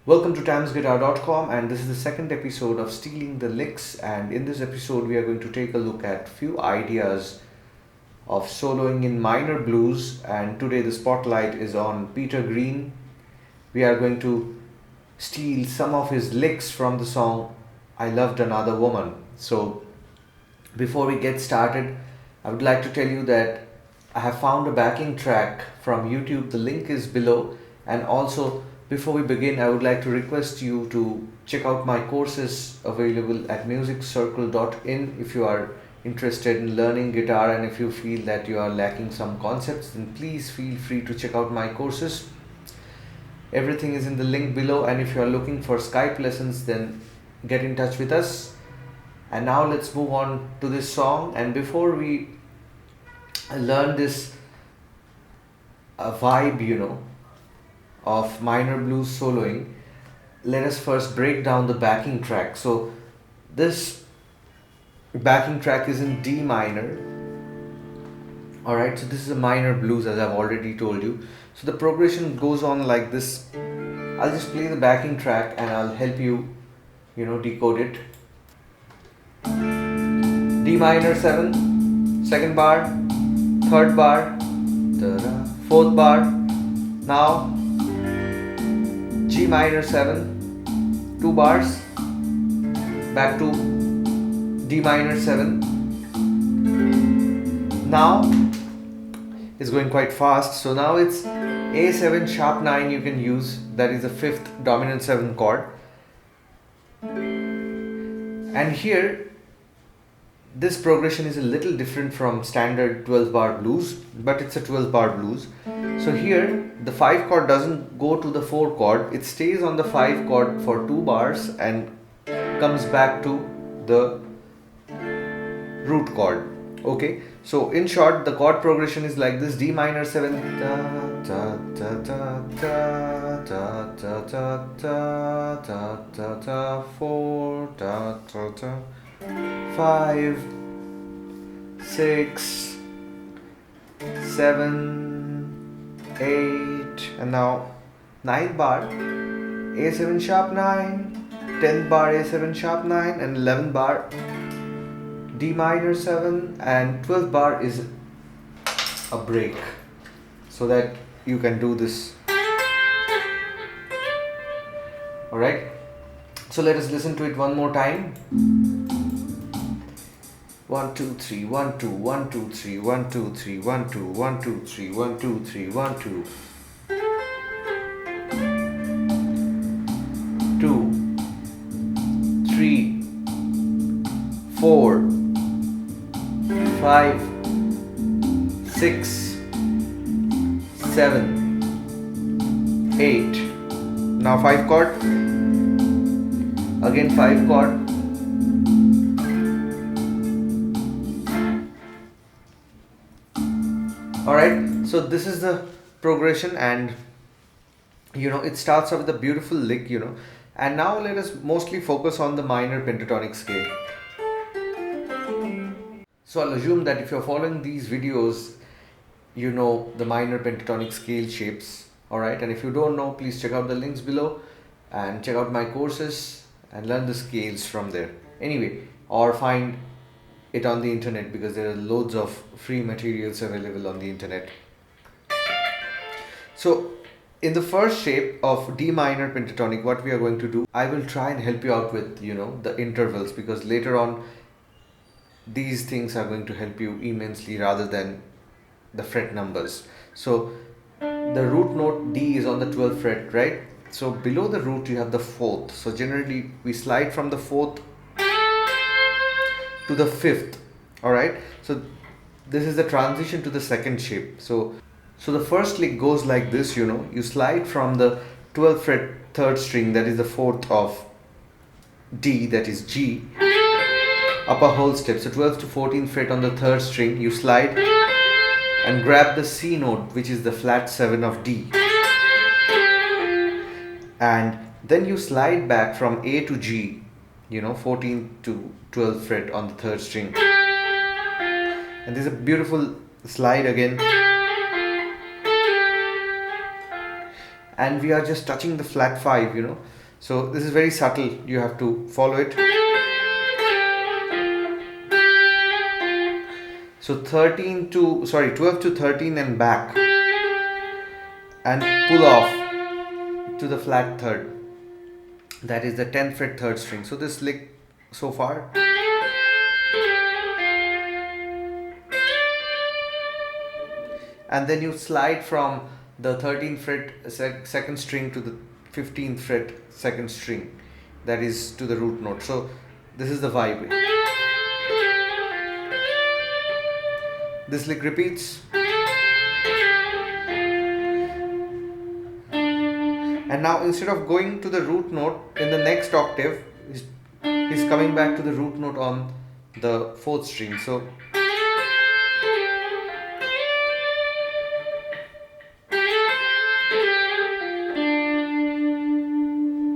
Welcome to Tamsguitar.com, and this is the second episode of Stealing the Licks, and in this episode we are going to take a look at few ideas of soloing in minor blues, and today the spotlight is on Peter Green. We are going to steal some of his licks from the song I Loved Another Woman. So before we get started, I would like to tell you that I have found a backing track from YouTube. The link is below, and also before we begin, I would like to request you to check out my courses available at musiccircle.in if you are interested in learning guitar, and if you feel that you are lacking some concepts, then please feel free to check out my courses. Everything is in the link below, and if you are looking for Skype lessons, then get in touch with us. And now let's move on to this song. And before we learn this vibe, of minor blues soloing, let us first break down the backing track. So this backing track is in D minor. Alright, so this is a minor blues, as I've already told you. So the progression goes on like this. I'll just play the backing track and I'll help you, decode it. D minor 7, second bar, third bar, fourth bar. Now G minor 7, 2 bars, back to D minor 7. Now it's going quite fast, so now it's A7 sharp 9 you can use, that is the 5th dominant 7 chord. And here this progression is a little different from standard 12 bar blues, but it's a 12 bar blues. So here the 5 chord doesn't go to the 4 chord, it stays on the 5 chord for 2 bars and comes back to the root chord. Okay, so in short, the chord progression is like this: D minor 7, da, da, da, da, da, da, da, da, da, da, da, 4, da, da, da, 5, 6, 7, 8, and now 9th bar A7 sharp 9, 10th bar A7 sharp 9, and 11th bar D minor 7, and 12th bar is a break, so that you can do this. Alright, so let us listen to it one more time. 1 2 3 1 2 1 2 3 1 2 3 1 2 1 2 3 1 2 3 1 2 2 3 4 5 6 7 8. Now 5 chord, again 5 chord, alright. So this is the progression, and it starts off with a beautiful lick, and now let us mostly focus on the minor pentatonic scale. So I'll assume that if you're following these videos, you know the minor pentatonic scale shapes, alright, and if you don't know, please check out the links below. and check out my courses and learn the scales from there. Anyway, or find it on the internet, because there are loads of free materials available on the internet. So in the first shape of D minor pentatonic, what we are going to do, I will try and help you out with, the intervals, because later on these things are going to help you immensely rather than the fret numbers. So the root note D is on the 12th fret, right? So below the root you have the 4th. So generally we slide from the 4th to the 5th. All right. So this is the transition to the second shape. So the first lick goes like this, you slide from the 12th fret third string, that is the 4th of D, that is G, up a whole step. So 12th to 14th fret on the third string, you slide and grab the C note, which is the flat 7 of D. And then you slide back from A to G, 14th to 12th fret on the third string. And there's a beautiful slide again. And we are just touching the flat 5, So this is very subtle. You have to follow it. So 12 to 13 and back. And pull off to the flat third. That is the 10th fret third string. So this lick so far. And then you slide from the 13th fret second string to the 15th fret second string, that is to the root note. So this is the vibe. This lick repeats. And now instead of going to the root note in the next octave, he's coming back to the root note on the 4th string. So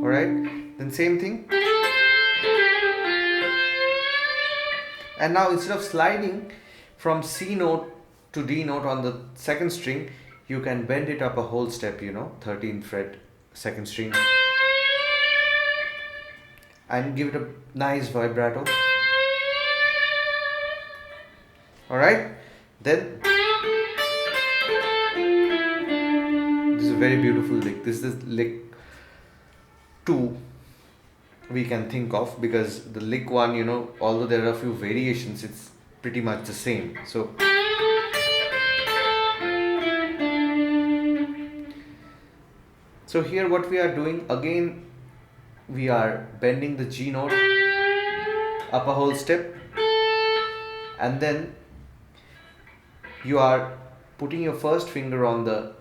alright, then same thing. And now instead of sliding from C note to D note on the second string, you can bend it up a whole step, 13th fret second string, and give it a nice vibrato. Alright, then this is a very beautiful lick. This is lick 2 we can think of, because the lick 1, although there are a few variations, it's pretty much the same. So here what we are doing, again we are bending the G note up a whole step, and then you are putting your first finger on the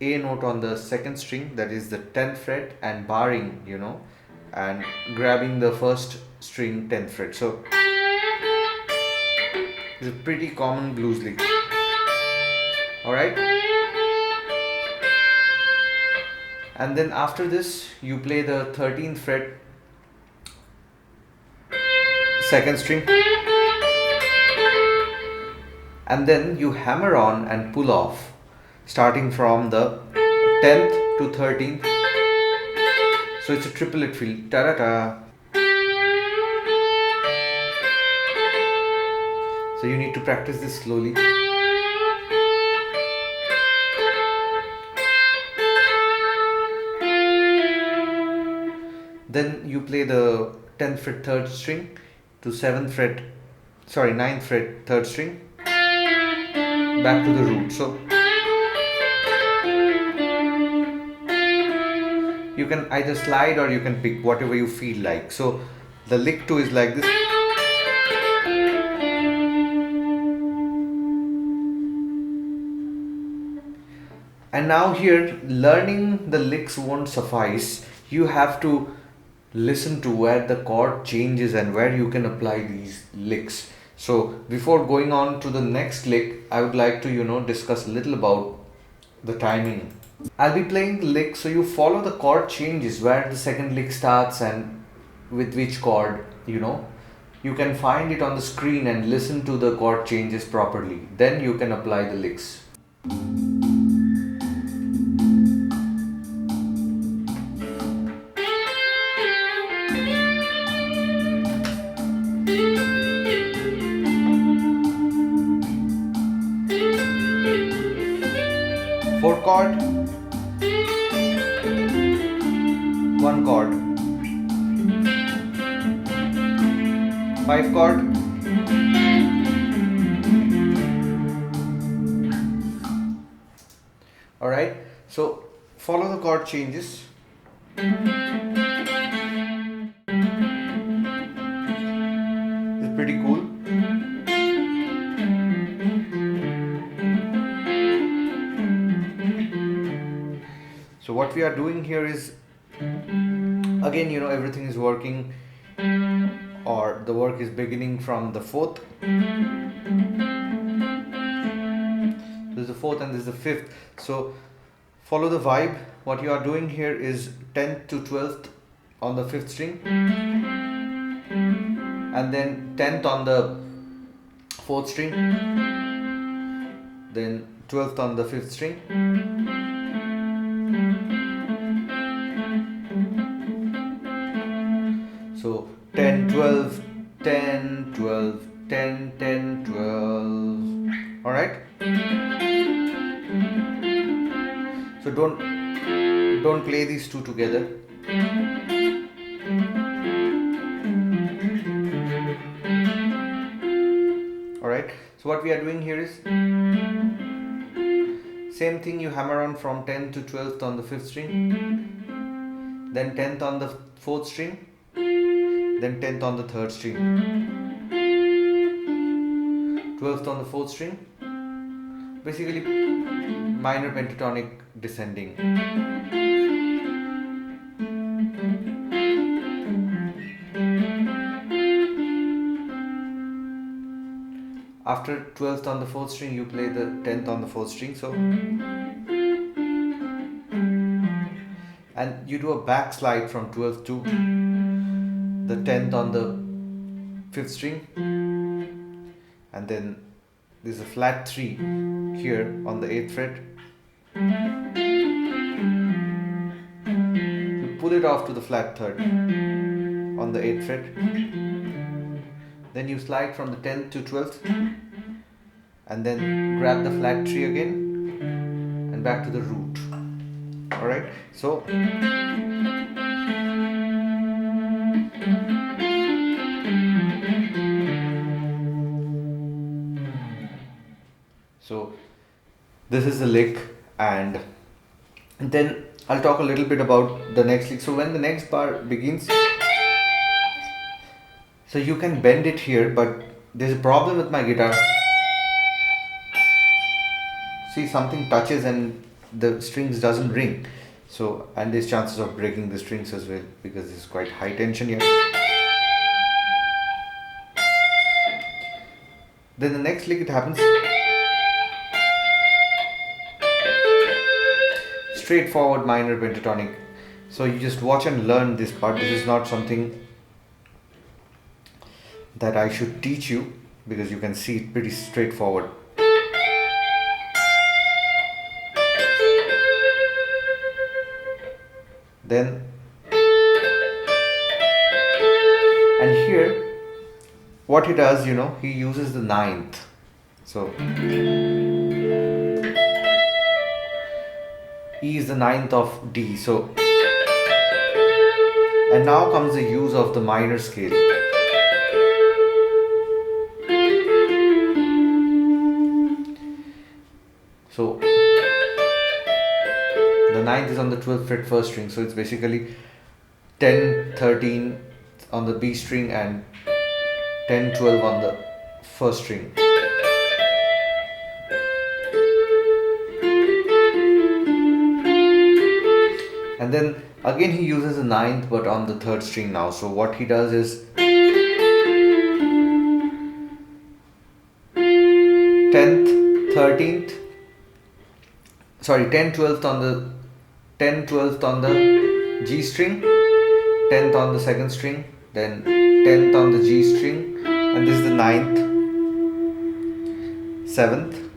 A note on the second string, that is the 10th fret, and barring, and grabbing the first string 10th fret. So it's a pretty common blues lick. Alright, and then after this you play the 13th fret second string, and then you hammer on and pull off, starting from the 10th to 13th. So it's a triplet feel. Ta-da-ta. So you need to practice this slowly. Then you play the 10th fret third string to 9th fret third string, back to the root. So you can either slide or you can pick whatever you feel like. So the lick 2 is like this. And now here, learning the licks won't suffice. You have to listen to where the chord changes and where you can apply these licks. So before going on to the next lick, I would like to discuss a little about the timing. I'll be playing the lick, so you follow the chord changes, where the second lick starts and with which chord, you can find it on the screen and listen to the chord changes properly. Then you can apply the licks. chord, 1 chord, 5 chord, alright. So follow the chord changes. It's pretty cool. So what we are doing here is, again, everything is working, or the work is beginning from the 4th. This is the 4th and this is the 5th. So follow the vibe. What you are doing here is 10th to 12th on the 5th string, and then 10th on the 4th string, then 12th on the 5th string, so 10 12 10 12 10 10 12. All right, so don't play these two together. All right, so what we are doing here is, same thing, you hammer on from 10th to 12th on the 5th string, then 10th on the 4th string, then 10th on the 3rd string, 12th on the 4th string, basically minor pentatonic descending. After 12th on the 4th string, you play the 10th on the 4th string, so, and you do a backslide from 12th to the 10th on the 5th string, and then there's a flat 3 here on the 8th fret. You pull it off to the flat 3rd on the 8th fret. Then you slide from the 10th to 12th, and then grab the flat 3 again and back to the root. Alright, so this is the lick, and then I'll talk a little bit about the next lick. So when the next bar begins, so you can bend it here, but there's a problem with my guitar. See, something touches and the strings doesn't ring. So, and there's chances of breaking the strings as well, because it's quite high tension here. Then the next lick, it happens straightforward minor pentatonic. So you just watch and learn this part. This is not something that I should teach you, because you can see it pretty straightforward. Then, and here what he does, he uses the 9th. So E is the 9th of D. So, and now comes the use of the minor scale. So the 9th is on the 12th fret first string, so it's basically 10, 13 on the B string and 10, 12 on the first string. And then again he uses the 9th, but on the 3rd string now. So what he does is 10th, 13th, sorry, 10, 12th on the 10, 12th on the G string, 10th on the 2nd string, then 10th on the G string, and this is the 9th, 7th,